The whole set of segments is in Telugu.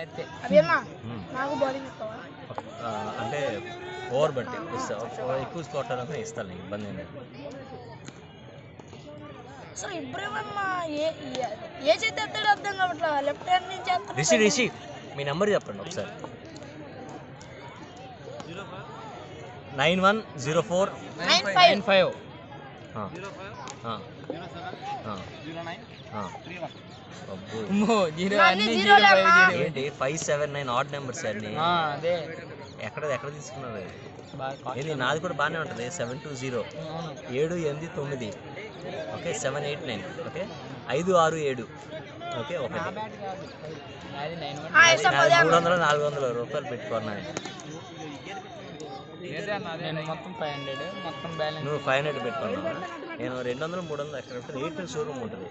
అంటే ఓవర్ బట్టి ఎక్కువ కొట్టాలంటే ఇస్తాను, ఇబ్బంది ఏం లేదు. సో ఇబ్రహీం ఏ చేతి ఎత్తాడు అర్థం కావట్లా, లెఫ్ట్ హ్యాండ్ నుంచి రిషి మీ నెంబర్ చెప్పండి ఒకసారి. 910495. ఏంటి 579 ఆడ్ నెంబర్స్ అన్ని? ఎక్కడ తీసుకున్నారు? ఇది నాది కూడా బాగానే ఉంటుంది. 720 789 ఓకే 789 ఓకే 567 ఓకే 1. 300-400 రూపాయలు పెట్టుకున్నాను. మొత్తం 500 మొత్తం బ్యాలెన్స్. నువ్వు 500 పెట్టుకున్నావు, నేను 200-300 ఎక్కడ ఉంటుంది. ఎయిర్టెల్ షోరూమ్ ఉంటుంది,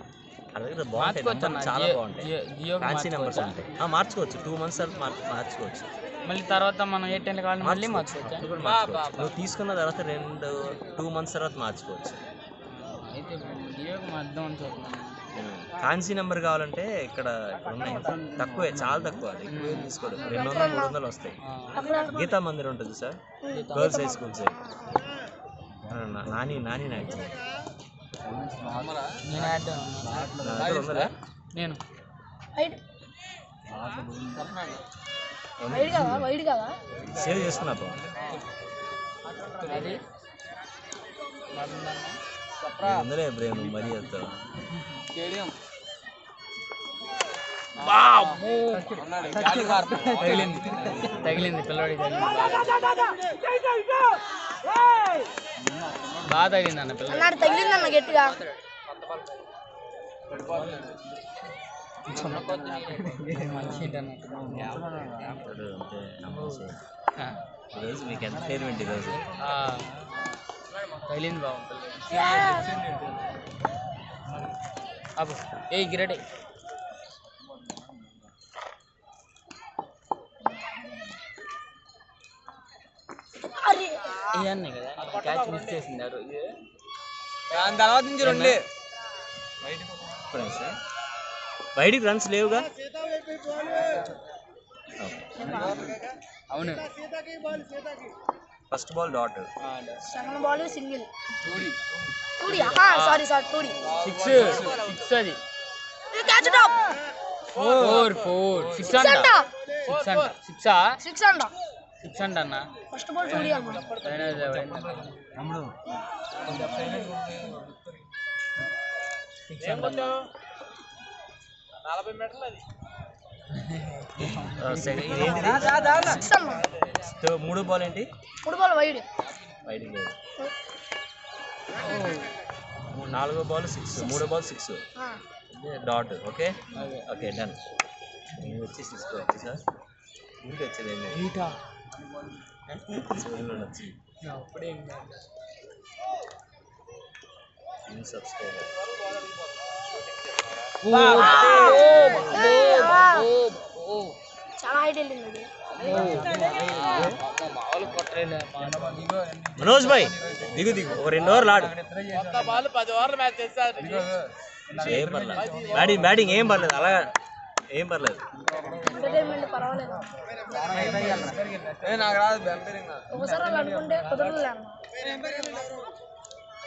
అక్కడ దగ్గర బాగుంటాయి, చాలా బాగుంటాయి. ఫ్యాన్సీ నెంబర్స్ ఉంటాయి, మార్చుకోవచ్చు. 2 months మార్చుకోవచ్చు. మళ్ళీ తర్వాత మనం ఎయిర్టెల్ కావాలి మళ్ళీ మార్చుకోవచ్చు. నువ్వు తీసుకున్న తర్వాత 2 months తర్వాత మార్చుకోవచ్చు. అయితే జియోకి అర్థం అని చూస్తున్నాను. ఫ్యాన్సీ నెంబర్ కావాలంటే ఇక్కడ ఉన్నాయి, తక్కువే, చాలా తక్కువ. ఎక్కువ తీసుకోడు, 200-300 వస్తాయి. గీతా మందిర్ ఉంటుంది sir, girls high school side. Nani Nayak నేను సేవ్ చేసుకున్నా. అందరే బ్రేమ్ మరీ వెళ్తావు. తగిలింది పిల్లవాడి, బాగా తగిలింది అన్న పిల్లవాడు, తగిలిందన్న గట్టిగా. ఈరోజు మీకు ఎంటర్టైన్మెంట్. ఈరోజు తగిలింది బాగుంటుంది. అబ్బు ఏ గిరడే ఇవన్నీ కదా క్యాచ్ మిస్ చేసింది. దాని తర్వాత నుంచి 2 బయటికి రన్స్ లేవుగా. అవును, first ball dot, second ball single. 6 అది. క్యాచ్ టాప్ 4 6 అంట 6 అన్న. ఫస్ట్ బాల్ 2D అన్న. తమ్ముడు మూడో బాల్ ఏంటి? 3 బాల్ వైడ్ లేదు. 4వ బాల్ 6, 3వ ball 6 dot. Okay okay done. నేను వచ్చి తీసుకోవచ్చు సార్, ఇంటికి వచ్చేది సబ్స్క్రైబర్. చాలా హైట్ వెళ్ళింది. మనోజ్ భాయ్ దిగు 2 ఓవర్లు ఆడు. ఏం పర్లేదు, బ్యాటింగ్ ఏం పర్లేదు, అలాగా ఏం పర్లేదు.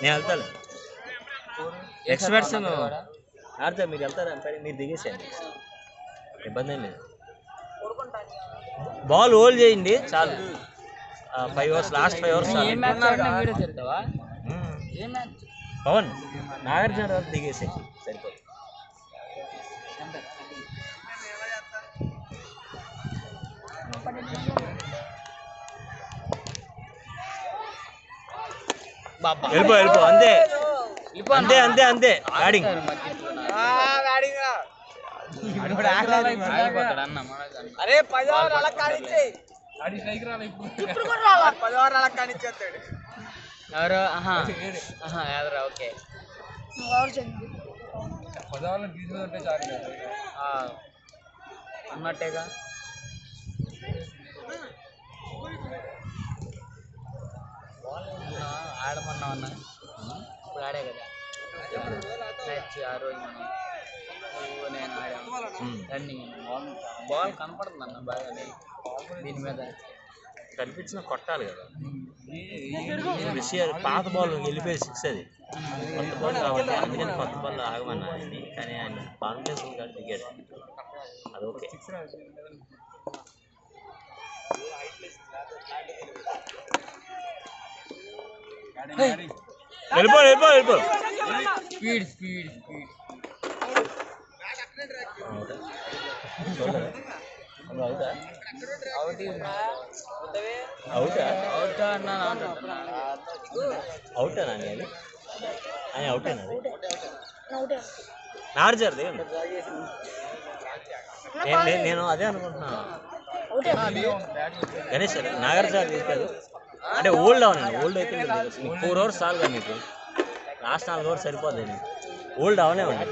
నేను వెళ్తాను, ఎక్స్పర్ట్స్ ఆడితే మీరు వెళ్తారా? మీరు దిగేసేయండి, ఇబ్బంది ఏం లేదు. బాల్ హోల్డ్ చేయండి చాలు. 5 overs, last 5 overs Pawan Nagarjuna వరకు దిగేసే సరిపోతుంది. వెళ్ళిపో అంతే అంతే అంతే అంతే. బ్యాటింగ్ అరే 10 ఓవర్లు అలా కానిచ్చేయి. ఎవరు ఎవరు ఓకే అన్నట్టేగా. ఆడమన్నా అన్న ఇప్పుడు ఆడే కదా మ్యాచ్ ఆ రోజు మనం నేను ఆడాను రన్నింగ్ బాల్ కనపడుతుంది అన్న బాగా దీని మీద కనిపించిన కొట్టాలి కదా. పాత బాల్ వెళ్ళిపోయి 6 అది కొత్త బాల్ కాబట్టి అందుకని కొత్త బాల్ ఆగమన్నా ఆయన్ని. కానీ ఆయన కాన్ఫిడెన్స్ ఉంది కాబట్టి దిగాడు. అది ఓకే. వెళ్ళిపో స్పీడ్ స్పీడ్ స్పీడ్ అవుటా నాని అది ఆయన అవుటేనా అది నార్జర్ది నేను అదే అనుకుంటున్నాను. గణేష్ నాగార్జున తీసుకోదు అంటే ఓల్డ్ అవనండి. ఓల్డ్ అయితే 4 hours చాలు కదా మీకు. లాస్ట్ 4 hours సరిపోద్ది. నీకు ఓల్డ్ అవనే ఉండి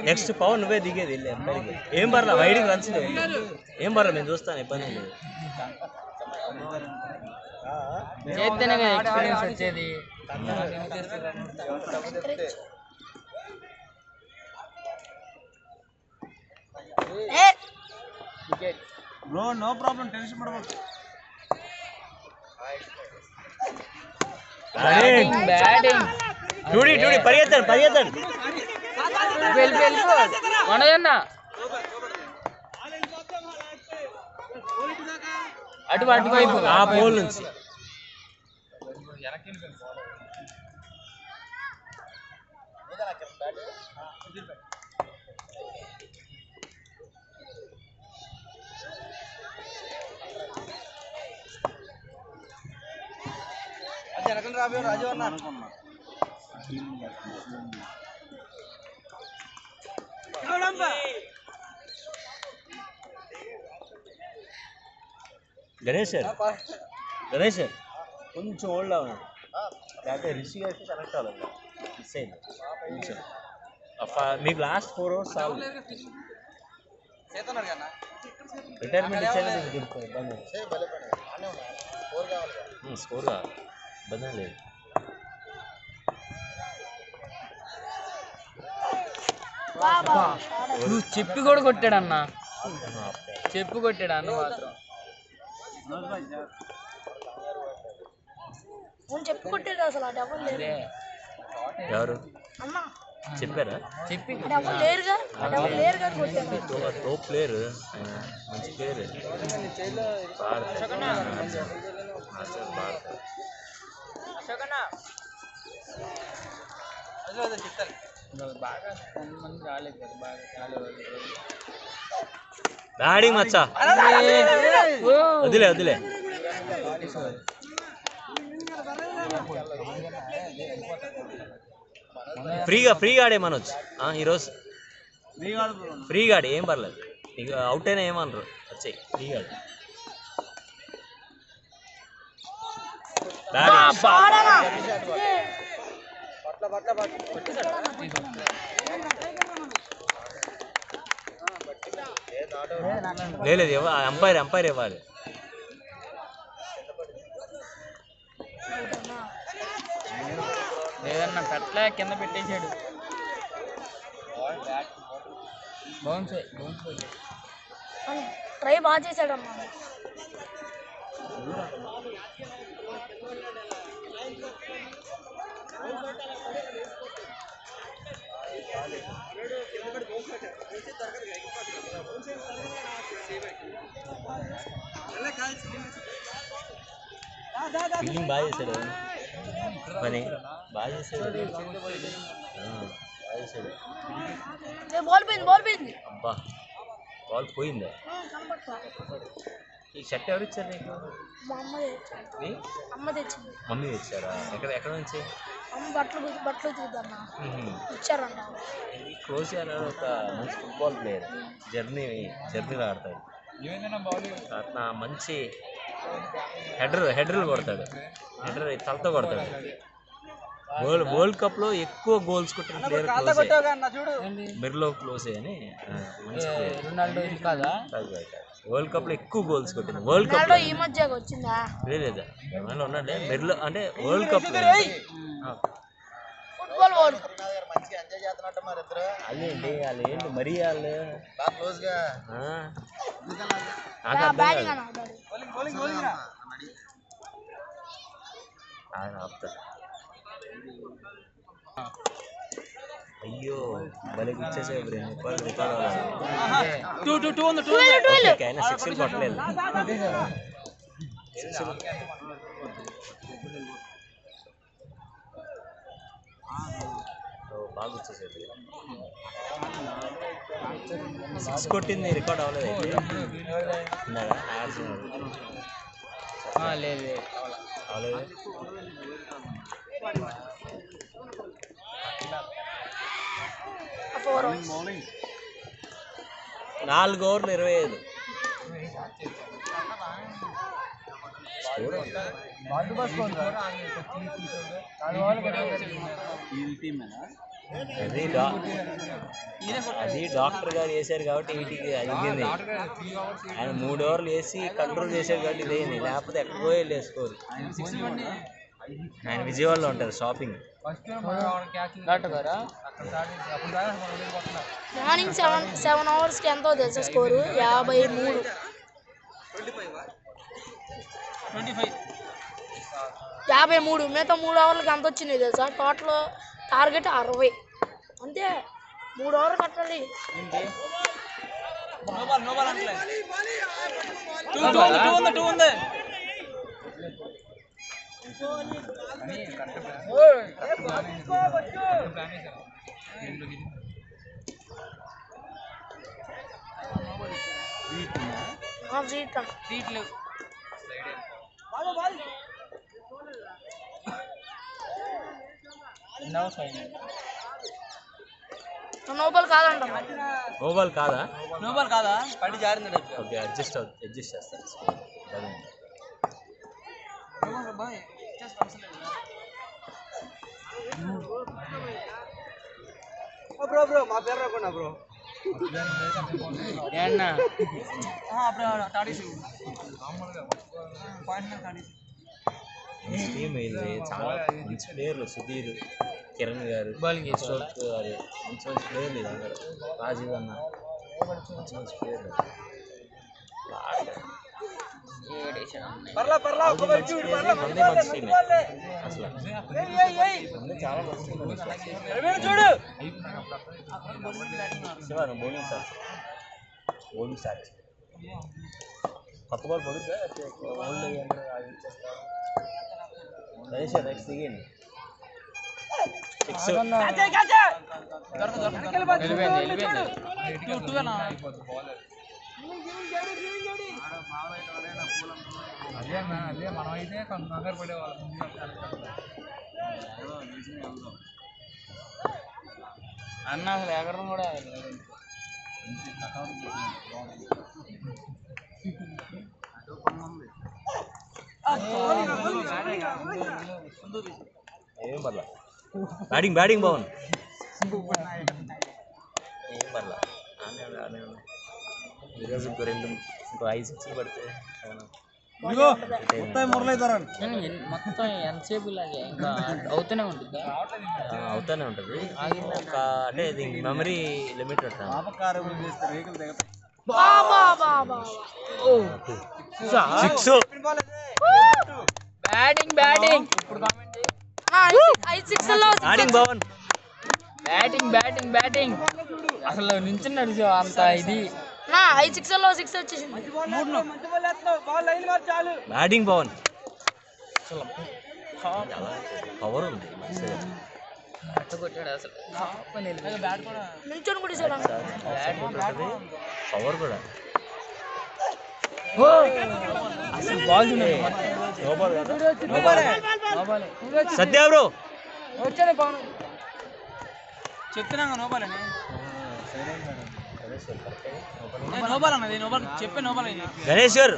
నెక్స్ట్ పవన్ నువ్వే దిగేది వెళ్ళి ఎంపైర్కి. ఏం పర్లా వైడ్కి రన్స్ ఏం పర్లా నేను చూస్తాను, ఇబ్బంది లేదు. చేస్తేనే కదా ఎక్స్పీరియన్స్ వచ్చేది. బ్రో నో ప్రాబ్లం, టెన్షన్ పడవద్దు. బ్యాటింగ్ టూడి పరిగెత్తాడు మనదన్నా అటువైపు ఆ పోల్ నుంచి రాజు అన్న గణేష్ కొంచెం ఓల్డ్ అవునాడు. లేకపోతే రిషి గారికి కనెక్ట్ అవ్వాలి. మిస్ అయింది కొంచెం. మీకు లాస్ట్ 4 hours చాలు. రిటైర్మెంట్ ఇచ్చేది ఇబ్బంది స్కోర్ కావాలి, ఇబ్బంది లేదు. చెప్పి కూడా కొట్టాడన్న, చెప్పు కొట్టాడు అన్న మాత్రం. చెప్పు కొట్టాడు అసలు. ఆ డబ్బులు లేదు. ఎవరు అమ్మా చెప్పారా? చెప్పి డబ్బులు లేరుగా, డబ్బులు లేరుగా కొట్టాడు. టోప్ ప్లేయర్, మంచి ప్లేయర్. బాగా కొంతమంది రాలేదు కదా, బాగా రాలేదు. బ్యాటింగ్ మచ్చా వదిలే ఫ్రీగా ఆడే మనొచ్చు ఈరోజు. ఫ్రీగా ఆడి ఏం పర్లేదు. నీకు అవుట్ అయినా ఏమనరు, వచ్చాయి ఫ్రీగా ఆడి. లేదు అంపైర్ ఇవ్వాలి. లేదన్నా పెట్టలే, కింద పెట్టేశాడు. బౌన్స్ ట్రై బాగా చేశాడమ్మా. ఫీలింగ్ బాగా చేశాడు పని, బాగా చేశాడు. బాల్ పోయింది. అబ్బా బాల్ పోయిందా? ఈ షర్ట్ ఎవరు ఇచ్చారు నీకు? మా అమ్మ తెచ్చింది. మమ్మీ తెచ్చారా? ఎక్కడ నుంచి? అమ్మ బట్టలు ఉతుకుద్దన్నా ఇచ్చారన్న. క్లోజ్ అనే ఒక మంచి ఫుట్బాల్ ప్లేయర్, జర్నీలో ఆడతాడు. అట్లా మంచి హెడర్లు కొడతాడు. తలతో కొడతాడు. వరల్డ్ కప్ లో ఎక్కువ గోల్స్ కొట్టిన ప్లేయర్ మెర్లో క్లోజే అని మంచి ప్లేయర్. వరల్డ్ కప్ లో ఎక్కువ గోల్స్ కొట్టింది. వరల్డ్ కప్ ఈ మధ్య వచ్చిందా? లేదా ఉన్నాడే మెర్లో అంటే వరల్డ్ కప్ ఫుట్బాల్ వాడు మంచిగా ఎంజాయ్ చేస్తున్నట్టు మరి ఇద్దరు వాళ్ళు ఏంటి మరీ వాళ్ళు బాగా క్లోజ్ గా నాకు అర్థం బ్యాటింగ్ కాదు. అని ఆడాడు. బౌలింగ్ ఆయన ఆపుతాడు. అయ్యో భలే గుర్చేసావు రికార్డ్ అవ్వాలి. 12. ఓకే, ఆయన సిక్స్లు కొట్టలేదు. బాగా గుర్చేసేది. సిక్స్ కొట్టింది రికార్డ్ అవ్వలేదు అయితే ఇందాక లేదు అవ్వలేదు. 4 overs. 4 ఓవర్లు 25. అది డాక్టర్ గారు చేశారు కాబట్టి వీటికి అది ఇయ్యింది. ఆయన 3 ఓవర్లు వేసి కంట్రోల్ చేశారు కాబట్టి ఇదేంది, లేకపోతే ఎక్కడికో వెళ్ళి వేసుకోరు. ఆయన విజయవాడలో ఉంటారు షాపింగ్. మార్నింగ్ 7 అవర్స్కి ఎంతో తెలుసా స్కోరు? 53. 53. మిగతా 3 ఓవర్లకి ఎంత వచ్చింది తెలుసా? Total target 60. అంతే, 3 ఓవర్లు కట్టాలి. నోబల్ కాదంట. ఓవల్ కాదా? నోబాల్ కాదా? పడి జారింది. ఓకే, అడ్జస్ట్ చేస్తాను. బ్రో మా పేరు రాకుండా బ్రో టీమ్ వెళ్ళి చాలా మంచి ప్లేయర్లు. సుధీర్, కిరణ్ గారు, అశోక్ గారు, మంచి మంచి ప్లేయర్లు వీళ్ళందరూ. రాజీవ్ అన్న, మంచి మంచి ప్లేయర్లు. మంది మంచి టీమే అసలు. మంది చాలా మంచి టీం చూడు శివాను బౌలింగ్ సార్ కొత్త బాల్ పడుద్దా ఓల్డ్ నెక్స్ట్ దిగండి. 6 అదే మనం అయితే కొంత కంగారు పడేవాళ్ళం. అన్న అసలు ఎగరం కూడా ఏం పర్లా. బ్యాటింగ్ బాగుంది. ఏం పర్లా. ఈరోజు ఇంకో 5 సిక్స్లు పడితే మొత్తం ఎంతసేపు ఇలాగే ఇంకా అవుతూనే ఉంటుంది. అవుతానే ఉంటుంది. ఒక అంటే దీనికి మెమరీ లిమిట్ ఉంటుంది. బ్యాటింగ్ ఇప్పుడు బ్యాటింగ్ అసలు నుంచి నడిచా అంత ఇది 5 6లో 6 వచ్చేసింది. బ్యాటింగ్ బాగుంది. పవర్ ఉంది. కొట్టాడు అసలు నుంచొని కూడా పవర్ కూడా. అసలు బాల్ సత్య బ్రో చెప్తున్నా నోబాల్ అని నోబాల్ అన్నది నోబాల్ చెప్పే నోబాల్ గణేశ్వర్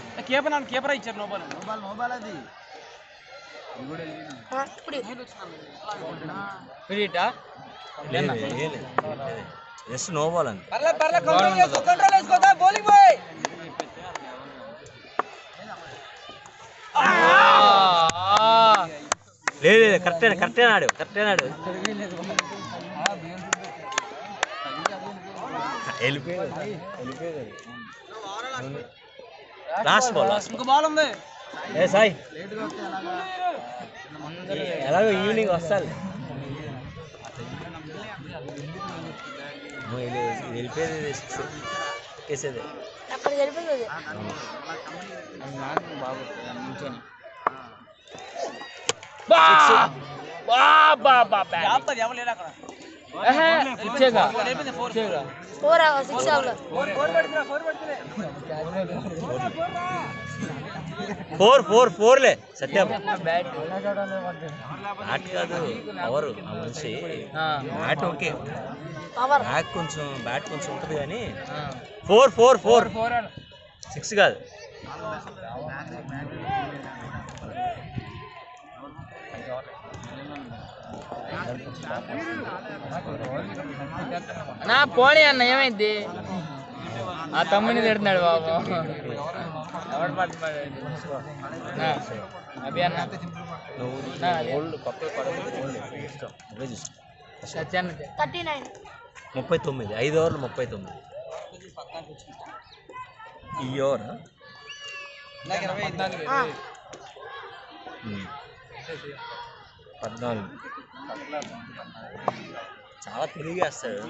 కీపర్ ఇచ్చారు నోబాల్ అది జస్ట్ నో బాల్ అండి. లేదు లేదు కరెక్టే ఆడు వెళ్ళిపోయేది లాస్ట్ బాల్ ఇంకో బాల్ ఉంది. ఏ సాయి ఎలాగో ఈవినింగ్ వస్తాను వెళ్ళిపోయేది సిక్స్ ఎక్కేసేది అక్కడ వెళ్ళిపోతుంది. ఆపుతుంది, ఎవరు లేరు అక్కడ. 4 సత్యం బ్యాట్ కాదు పవర్ ఆ మనిషి బ్యాట్ ఓకే బ్యాట్ కొంచెం ఉంటుంది కానీ 4 6 కాదు. నా పోనీ అన్న ఏమైంది? ఆ తమ్ముని తిడుతున్నాడు బాబు. ఎవడు పడుతున్నాడు అభి అన్న సత్యాన్న 39 5 ఓవర్లు 39 ఈ ఓవర్ 14 చాలా తిరిగేస్తాడు.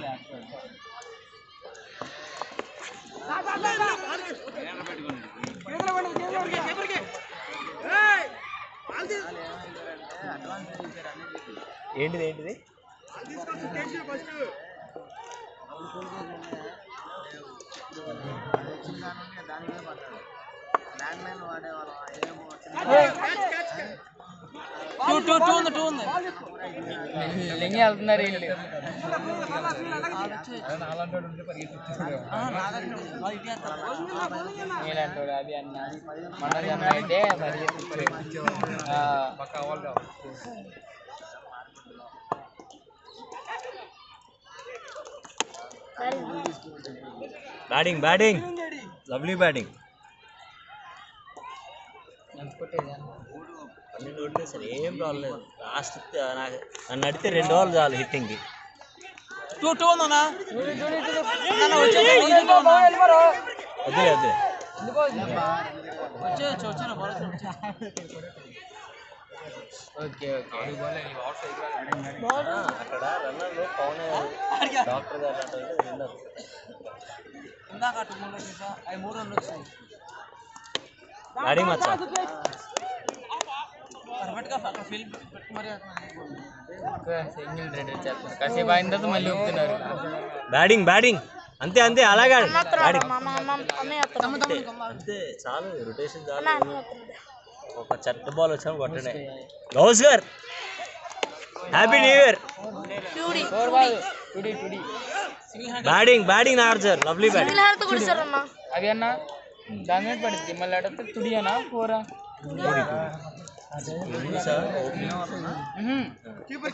ఏంటిది లింగి వెళ్తున్నారు వీళ్ళు. నీలంటాడు అభి అన్న మనోజ్ అన్న అయితే బ్యాటింగ్ లవ్లీ బ్యాటింగ్. 12 ఓట్లు సార్ ఏం రాలేదు. లాస్ట్ నన్ను అడిగితే 2 ఓవర్లు చాలు హిట్టింగ్కి. వద్దులే అక్కడ రన్నర్లు పవన్ డాక్టర్ గారు విన్నారు. బ్యాటింగ్ మచ్చా కాసేపు అయిన తర్వాత మళ్ళీ ఊపుతున్నారు. బ్యాటింగ్ అంతే అలాగా అంతే చాలు రొటేషన్ చాలు. ఒక చెత్త బాల్ వచ్చాము కొట్టడే. గౌస్ గారు happy new year. Batting Nagarjuna lovely batting. అవి అన్న దాని మీద పడుద్ది మళ్ళీ అడిగితే తుడియనా పోరా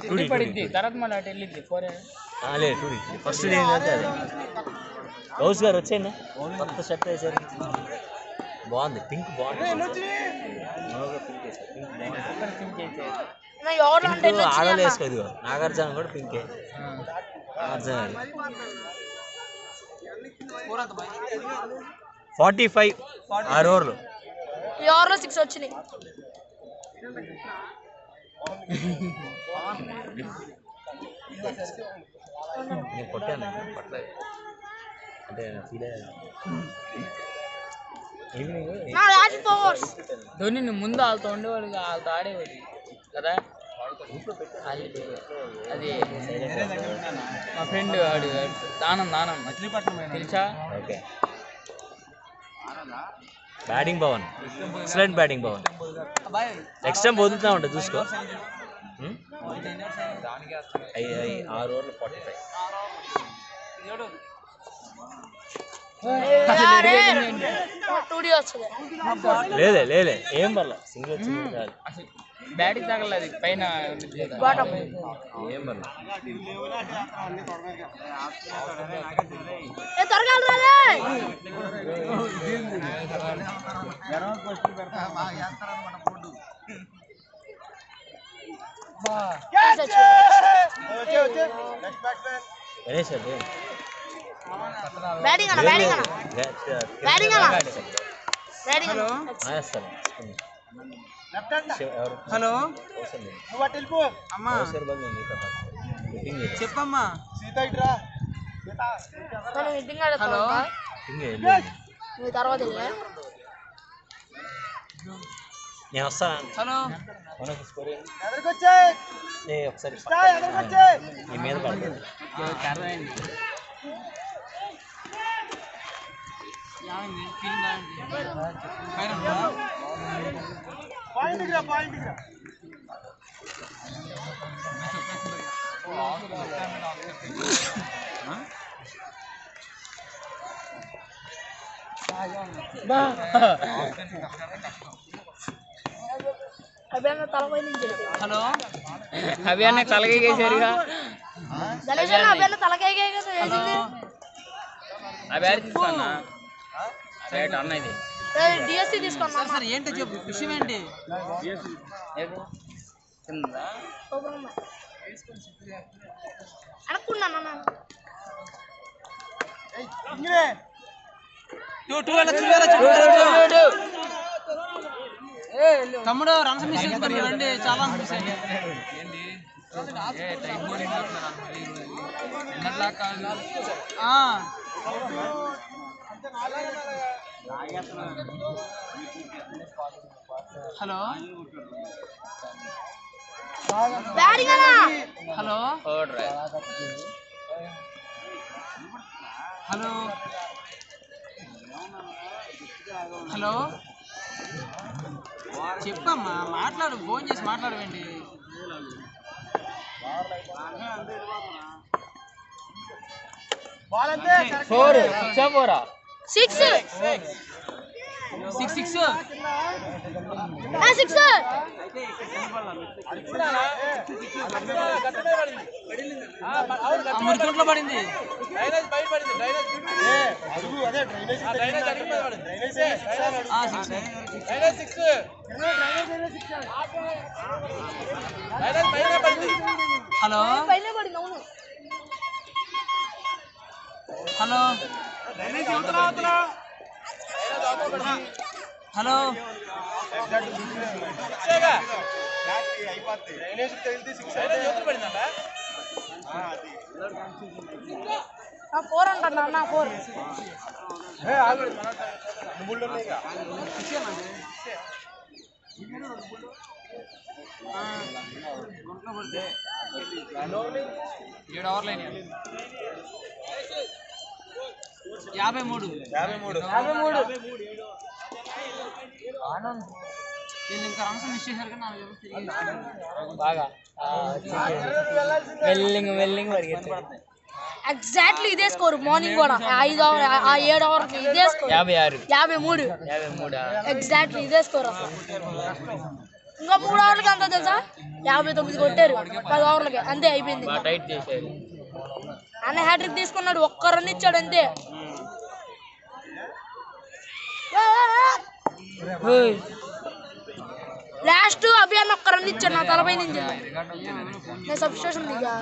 తుడి పడిద్ది తర్వాత మళ్ళీ అటు వెళ్ళిద్ది పోరా ఫస్ట్ ఏంటంటే అది. గౌస్ గారు వచ్చేయండి కొత్త షర్ట్ వేసారు బాగుంది. పింక్ బాగుంది. ఆడలు వేసుకోదు నాగార్జున కూడా పింకే. నాగార్జున 45 6 ఓవర్లు 6 వచ్చినాయి. నేను కొట్టాను పట్టలేదు అంటే ఫీల్ అయ్యాను. ధోని ముందు వాళ్ళతో ఉండేవాడు వాళ్ళతో ఆడేవాడు కదా. అది మా ఫ్రెండ్ వాడు దానం తెలుసా. Okay batting Pawan excellent batting Pawan. Next time వదులుతూ ఉంటుంది చూసుకో. 6 ఓవర్లు 45. లేలే ఏం పర్ల సింగిల్ వచ్చింది చాలు. బ్యాటింగ్ తగలదు పైన ఏం పర్ల. గణేష్ అండి బ్యాటింగ్ అన్న బ్యాటింగ్ అన్న బ్యాటింగ్ అన్న బ్యాటింగ్ అన్న ఆయేస్తాను హలో అమ్మా చెప్పమ్మా మనం మీటింగ్ ఆడతాం మీ తర్వాత నేను వస్తాను హలో ఒకసారి నీ మీద పడతాను అభియాన్ తలపై నుంచి హలో అభియాన్ని తలకేసారుగా గణేష్ అన్న అభియాన్ తలకాయ వేసింది అభియాన్ని తీసుకోన్నా రేట్ అన్న ఇది డిఎస్సి తీసుకున్నా సార్ ఏంటో చెప్పు విషయం ఏంటి అనుకున్నాను తమ్ముడు రన్స్ మిస్ రండి చాలా మిస్ హలో బ్యాటింగ్ అన్న హలో హలో హలో చెప్పమ్మా మాట్లాడు ఫోన్ చేసి మాట్లాడవేంటి ఫోర్ ఫోరా 6 6 6 6 మురికంట్లో పడింది హలో పైన పడింది అవును హలో హలో ఫోర్ అంటారు అన్న ఫోర్ ఏడు ఓవర్లు అయినాయి 53 వీళ్ళు ఇంకా రన్స్ మిస్ చేశారు కానీ నాకు తిరిగి బాగా మెల్లింగ్ పరిగెత్తారు ఎగ్జాక్ట్లీ ఇదే స్కోర్ మార్నింగ్ కూడా 5 ఓవర్ 7 ఓవర్కి ఇదే స్కోర్ 53 53 ఎగ్జాక్ట్లీ ఇదే స్కోర్ అసలు ఇంకా 3 ఓవర్లకి అంత తెలుసా 59 కొట్టారు 10 ఓవర్లకి అంతే అయిపోయింది టైట్ చేశారు అన్న హ్యాట్రిక్ తీసుకున్నాడు ఒక్క రన్ ఇచ్చాడు అంతే లాస్ట్ అభియాన్ ఒక్క రన్ ఇచ్చాడు నా తలపై నుంచి నేను సబ్స్టిట్యూషన్ దిగా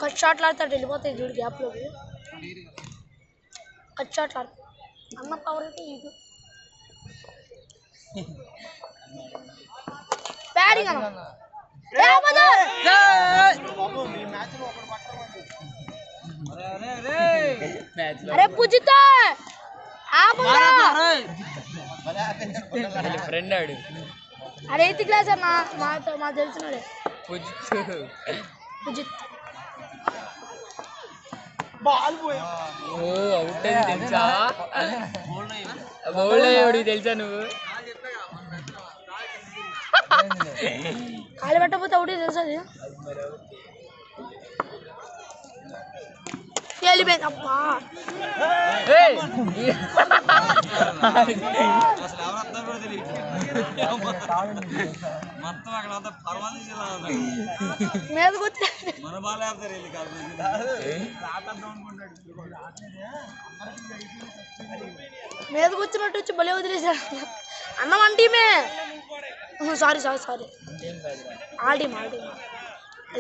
కట్ షాట్లు ఆడతాడు వెళ్ళిపోతాయి చూడు గ్యాప్లోకి కట్ షాట్లు ఆడతాడు అన్న పవర్ అయితే ఇది బ్యాటింగ్ అన్న అరే పూజిత ఫ్రెండ్ ఆడు అరే 8th క్లాస్ అన్న మా తెలిసినాడే పూజిత్ ఓ అవుట్ అని తెలుసా బౌల్ అయ్యాడు తెలుసా నువ్వు కాలు పెట్టకపోతే ఒకటి తెలుసా అది వెళ్ళిపోయింది అబ్బా. ఏయ్! మీదకి వచ్చి మీదకి వచ్చినట్టు వచ్చి భలే వదిలేసాడు. అన్నం అంటీమే. సారీ ఆడి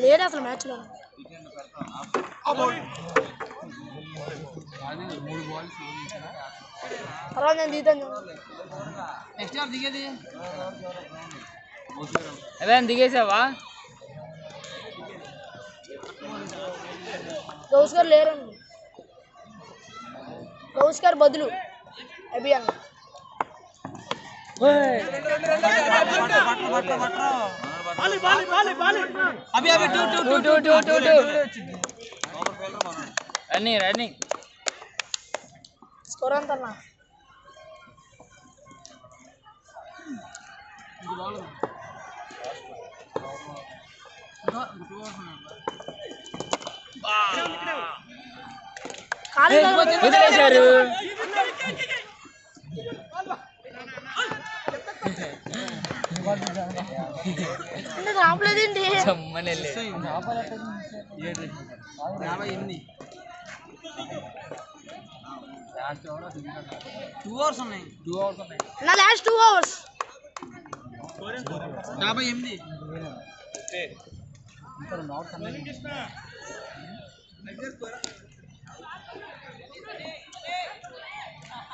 లేడు అసలు మ్యాచ్లో. తర్వాత నేను దిగుతాను. నెక్స్ట్ హాఫ్ దిగేది అదే దిగేసావా? గౌస్కర్ లేరండి. గౌస్కర్ బదులు అభియాన్. రన్నింగ్ స్కోర్ ఎంత అన్నా? వదిలేశారు. అంటే రావలేదేంటి? చమ్మని 2 hours ఉన్నాయి. నా లాస్ట్ 2 hours 58.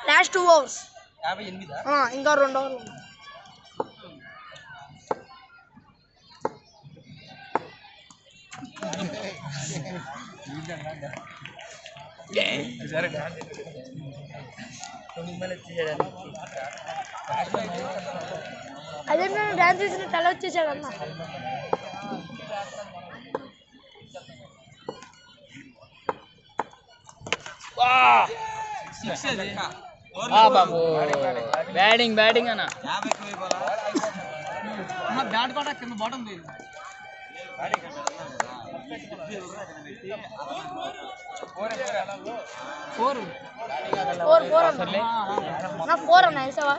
Last 2 hours. ఇంకా 2 hours ఉంది. అదే నేను డాన్స్ చేసిన తల వచ్చేసాడు అన్న. బాబు బ్యాటింగ్ అన్న. బ్యాట్ కూడా కింద బాటం పోయింది. 4 అన్న. 4 అన్న వేసావా?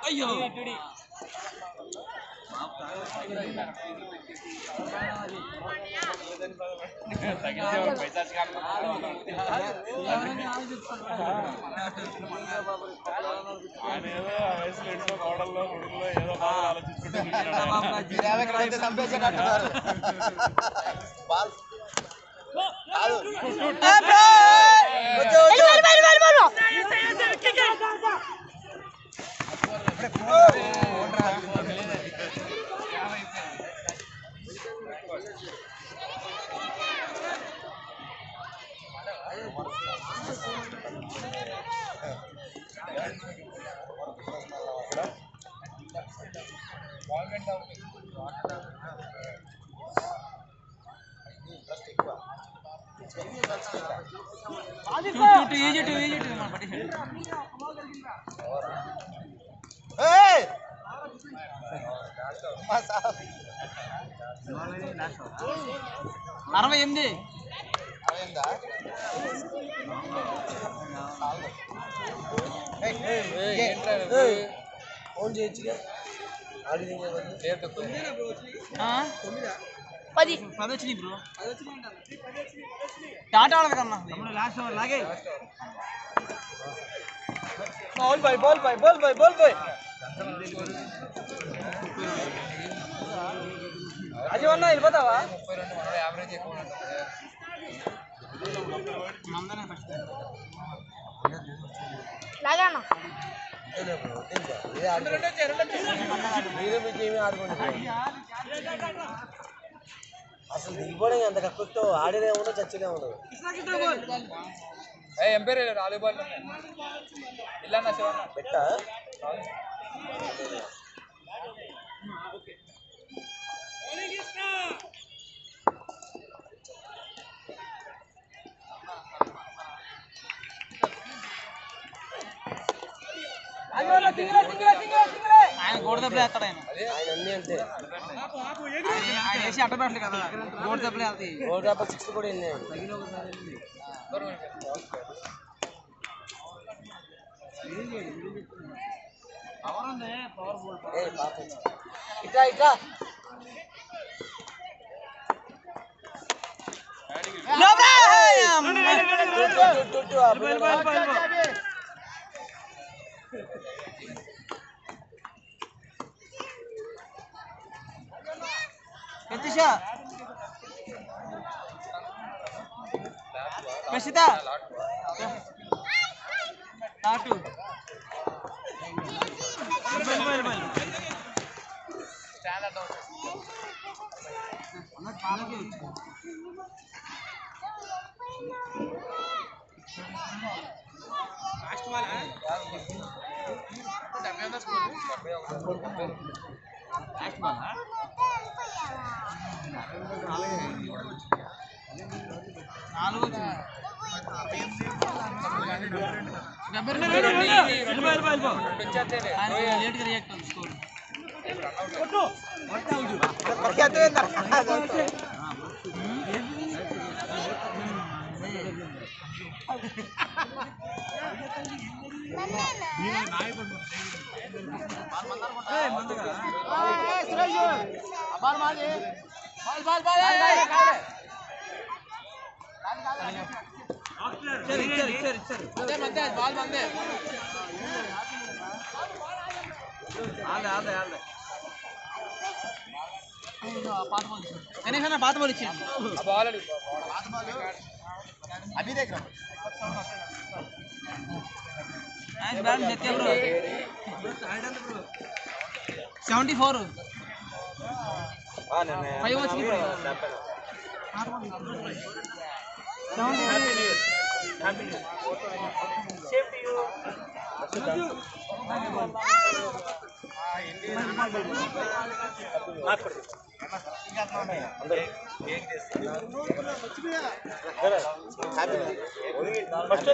అయ్యో అరవై ఎనిమిది ఫోన్ చేయొచ్చుగా 10 వచ్చినాయి బ్రో. టాటా వాళ్ళది కన్నా లాస్ట్ లాగే అజీవన్న వెళ్ళిపోతావా లాగానా అసలు దిగిపోవడం ఎంత కక్కుతో ఆడినే ఉండదు చచ్చినే ఉండదు. ఏం పేరు వాలీబాల్ ఇలా పెట్ట ఆయన గోడ దెబ్బలు వేస్తాడు ఆయన ఆయన అన్ని అంతే. ఆయన వేసి అడ్డ పెట్టలేదు కదా గోడ దెబ్బలు వెళ్తాయి. గోల్ డ్రాప్ 6 కూడా వెళ్ళాయి. ఇట్లా ఇట్లా ఎత్తిషా ప్రసిద్ధ నాటు లేట్గా రియాక్ట్ అవుతుంది స్కోర్. కనీసం పాత బాల్ ఇచ్చేయండి. నైస్ బ్యాట్ జత్య బ్రో 74 5 వచ్చింది బ్రో. ఫస్ట్